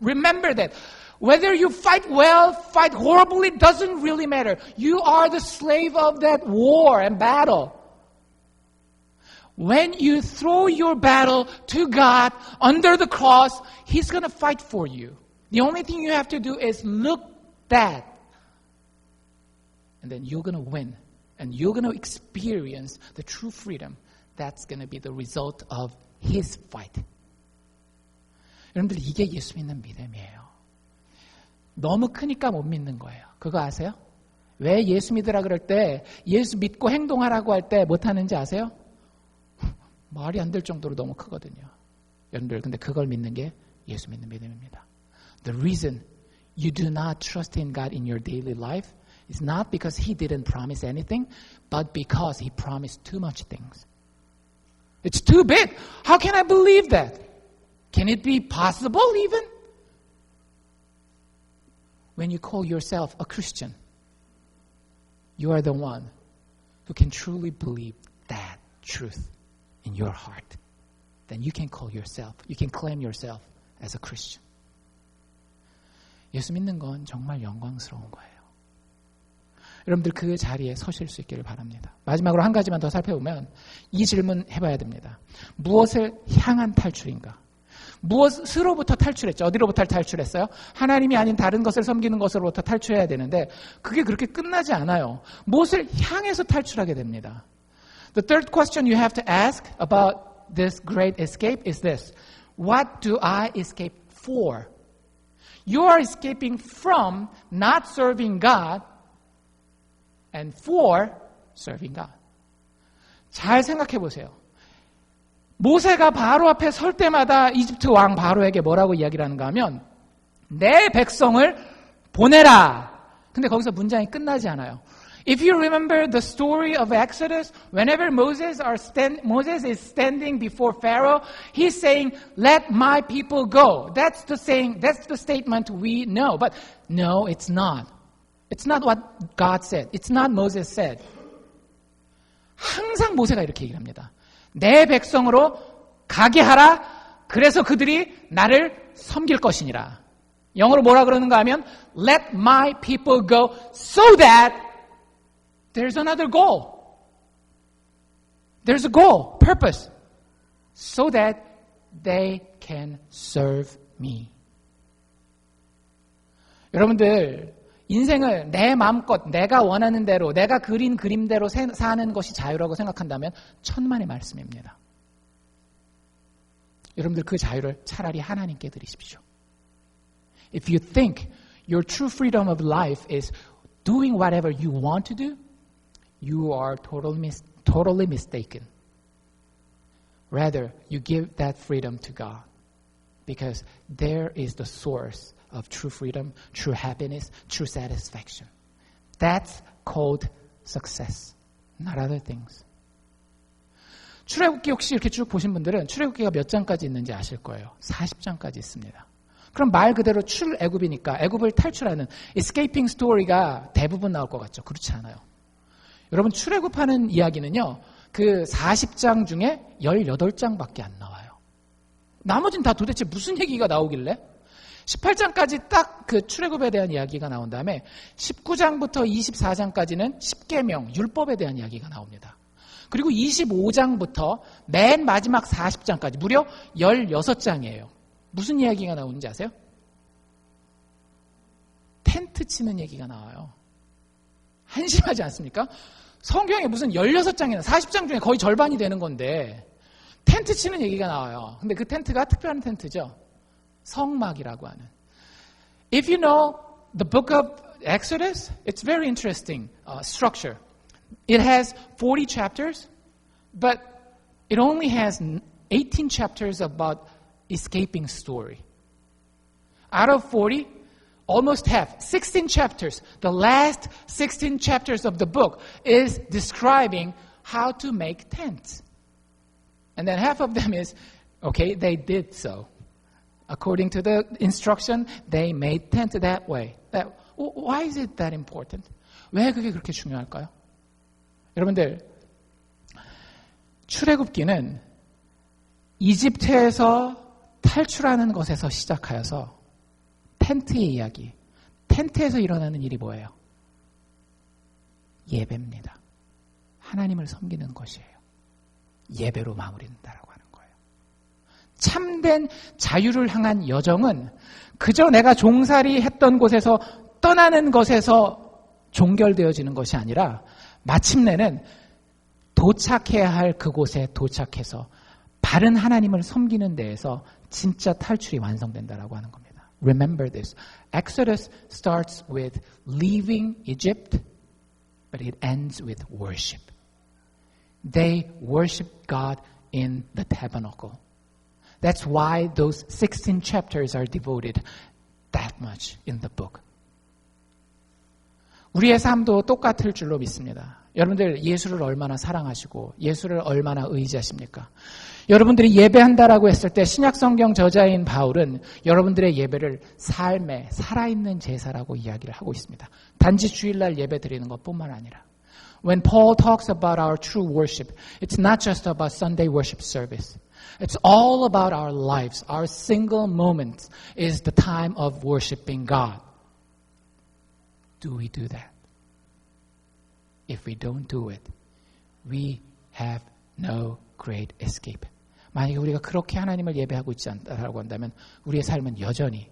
Remember that. Whether you fight well, fight horribly, doesn't really matter. You are the slave of that war and battle. When you throw your battle to God under the cross, He's going to fight for you. The only thing you have to do is look that. And then you're going to win. And you're going to experience the true freedom. That's going to be the result of His fight. 여러분들, 이게 예수 믿는 믿음이에요. 너무 크니까 못 믿는 거예요. 그거 아세요? 왜 예수 믿으라 그럴 때, 예수 믿고 행동하라고 할 때 못하는지 아세요? 말이 안 될 정도로 너무 크거든요. 여러분들, 근데 그걸 믿는 게 예수 믿는 믿음입니다. The reason you do not trust in God in your daily life, it's not because He didn't promise anything, but because He promised too much things. It's too big. How can I believe that? Can it be possible even? When you call yourself a Christian, you are the one who can truly believe that truth in your heart. Then you can claim yourself as a Christian. 예수 믿는 건 정말 영광스러운 거예요. 여러분들 그 자리에 서실 수 있기를 바랍니다. 마지막으로 한 가지만 더 살펴보면 이 질문 해봐야 됩니다. 무엇을 향한 탈출인가? 무엇으로부터 탈출했죠? 어디로부터 탈출했어요? 하나님이 아닌 다른 것을 섬기는 것으로부터 탈출해야 되는데 그게 그렇게 끝나지 않아요. 무엇을 향해서 탈출하게 됩니다. The third question you have to ask about this great escape is this. What do I escape for? You are escaping from not serving God and for serving God. 잘 생각해 보세요. 모세가 바로 앞에 설 때마다 이집트 왕 바로에게 뭐라고 이야기를 하는가 하면 내 백성을 보내라. 근데 거기서 문장이 끝나지 않아요. If you remember the story of Exodus, whenever Moses is standing before Pharaoh, he's saying, "Let my people go." That's the statement we know. But no, it's not. It's not what God said. It's not Moses said. 항상 모세가 이렇게 얘기를 합니다. 내 백성으로 가게 하라. 그래서 그들이 나를 섬길 것이니라. 영어로 뭐라 그러는가 하면 Let my people go so that there's another goal. There's a goal, purpose. So that they can serve me. 여러분들 인생을 내 마음껏 내가 원하는 대로 내가 그린 그림대로 사는 것이 자유라고 생각한다면 천만의 말씀입니다. 여러분들 그 자유를 차라리 하나님께 드리십시오. If you think your true freedom of life is doing whatever you want to do, you are totally mistaken. Rather, you give that freedom to God because there is the source of true freedom, true happiness, true satisfaction. That's called success, not other things. 출애굽기 혹시 이렇게 쭉 보신 분들은 출애굽기가 몇 장까지 있는지 아실 거예요. 40장까지 있습니다. 그럼 말 그대로 출애굽이니까 애굽을 탈출하는 escaping story가 대부분 나올 것 같죠? 그렇지 않아요. 여러분 출애굽하는 이야기는요. 그 40장 중에 18장밖에 안 나와요. 나머지는 다 도대체 무슨 얘기가 나오길래? 18장까지 딱 그 출애굽에 대한 이야기가 나온 다음에 19장부터 24장까지는 십계명, 율법에 대한 이야기가 나옵니다. 그리고 25장부터 맨 마지막 40장까지 무려 16장이에요. 무슨 이야기가 나오는지 아세요? 텐트 치는 얘기가 나와요. 한심하지 않습니까? 성경에 무슨 16장이나 40장 중에 거의 절반이 되는 건데 텐트 치는 얘기가 나와요. 근데 그 텐트가 특별한 텐트죠. 성막이라고 하는. If you know the book of Exodus, it's very interesting structure. It has 40 chapters, but it only has 18 chapters about escaping story. Out of 40, almost half, 16 chapters, the last 16 chapters of the book is describing how to make tents. And then half of them is, okay, they did so. According to the instruction, they made tent that way. Why is it that important? 왜 그게 그렇게 중요할까요? 여러분들, 출애굽기는 이집트에서 탈출하는 것에서 시작하여서 텐트의 이야기, 텐트에서 일어나는 일이 뭐예요? 예배입니다. 하나님을 섬기는 것이에요. 예배로 마무리된다라고 하는 거예요. 참된 자유를 향한 여정은 그저 내가 종살이 했던 곳에서 떠나는 것에서 종결되어지는 것이 아니라 마침내는 도착해야 할 그곳에 도착해서 바른 하나님을 섬기는 데에서 진짜 탈출이 완성된다라고 하는 겁니다. Remember this. Exodus starts with leaving Egypt, but it ends with worship. They worship God in the tabernacle. That's why those 16 chapters are devoted that much in the book. 우리의 삶도 똑같을 줄로 믿습니다. 여러분들 예수를 얼마나 사랑하시고 예수를 얼마나 의지하십니까? 여러분들이 예배한다라고 했을 때 신약성경 저자인 바울은 여러분들의 예배를 삶의 살아있는 제사라고 이야기를 하고 있습니다. 단지 주일날 예배 드리는 것뿐만 아니라 When Paul talks about our true worship, it's not just about Sunday worship service. It's all about our lives. Our single moment is the time of worshiping God. Do we do that? If we don't do it, we have no great escape. 만약에 우리가 그렇게 하나님을 예배하고 있지 않다고 한다면 우리의 삶은 여전히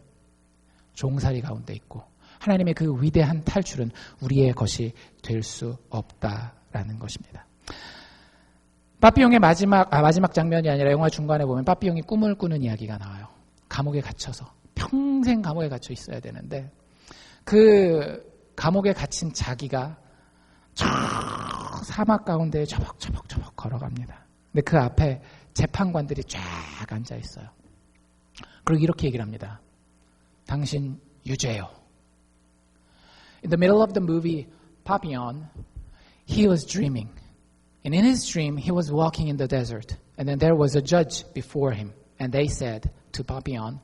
종살이 가운데 있고 하나님의 그 위대한 탈출은 우리의 것이 될 수 없다라는 것입니다. 빠삐용의 마지막 장면이 아니라 영화 중간에 보면 빠삐용이 꿈을 꾸는 이야기가 나와요. 감옥에 갇혀서 평생 감옥에 갇혀 있어야 되는데 그 감옥에 갇힌 자기가 저 사막 가운데 저벅저벅 걸어갑니다. 근데 그 앞에 재판관들이 쫙 앉아 있어요. 그리고 이렇게 얘기를 합니다. 당신 유죄요. In the middle of the movie Papillon, he was dreaming. And in his dream, he was walking in the desert. And then there was a judge before him. And they said to Papillon,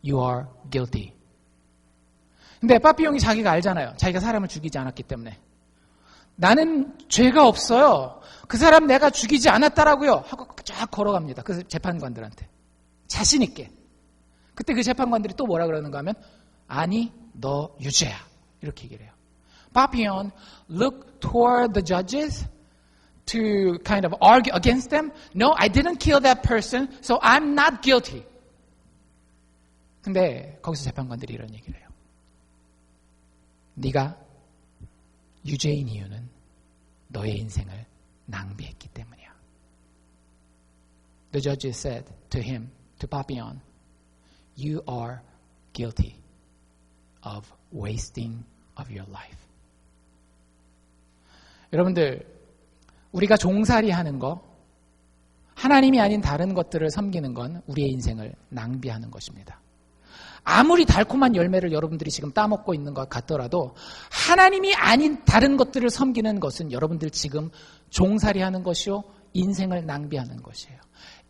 you are guilty. 근데 빠삐용이 자기가 알잖아요. 자기가 사람을 죽이지 않았기 때문에. 나는 죄가 없어요. 그 사람 내가 죽이지 않았다라고요. 하고 쫙 걸어갑니다. 그 재판관들한테. 자신 있게. 그때 그 재판관들이 또 뭐라 그러는가 하면 아니, 너 유죄야. 이렇게 얘기를 해요. Papillon looked toward the judges to kind of argue against them. No, I didn't kill that person, so I'm not guilty. 근데 거기서 재판관들이 이런 얘기를 해요. 네가 유죄인 이유는 너의 인생을 낭비했기 때문이야. The judges said to him, to Papillon, you are guilty of wasting of your life. 여러분들, 우리가 종살이 하는 거, 하나님이 아닌 다른 것들을 섬기는 건 우리의 인생을 낭비하는 것입니다. 아무리 달콤한 열매를 여러분들이 지금 따먹고 있는 것 같더라도 하나님이 아닌 다른 것들을 섬기는 것은 여러분들 지금 종살이 하는 것이요, 인생을 낭비하는 것이에요.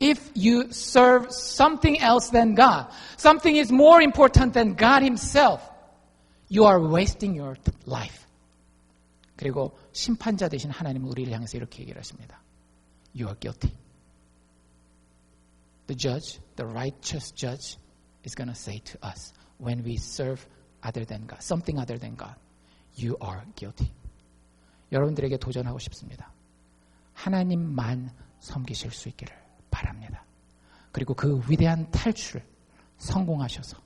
If you serve something else than God, something is more important than God Himself, you are wasting your life. 그리고 심판자 되신 하나님은 우리를 향해서 이렇게 얘기를 하십니다. You are guilty. The judge, the righteous judge, is going to say to us, when we serve other than God, something other than God, you are guilty. 여러분들에게 도전하고 싶습니다. 하나님만 섬기실 수 있기를 바랍니다. 그리고 그 위대한 탈출을 성공하셔서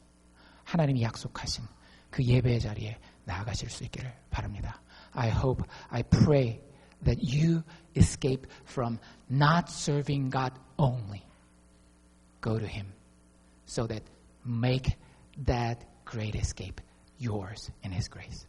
하나님이 약속하신 그 예배의 자리에 나아가실 수 있기를 바랍니다. I hope, I pray that you escape from not serving God only. Go to Him so that make that great escape yours in His grace.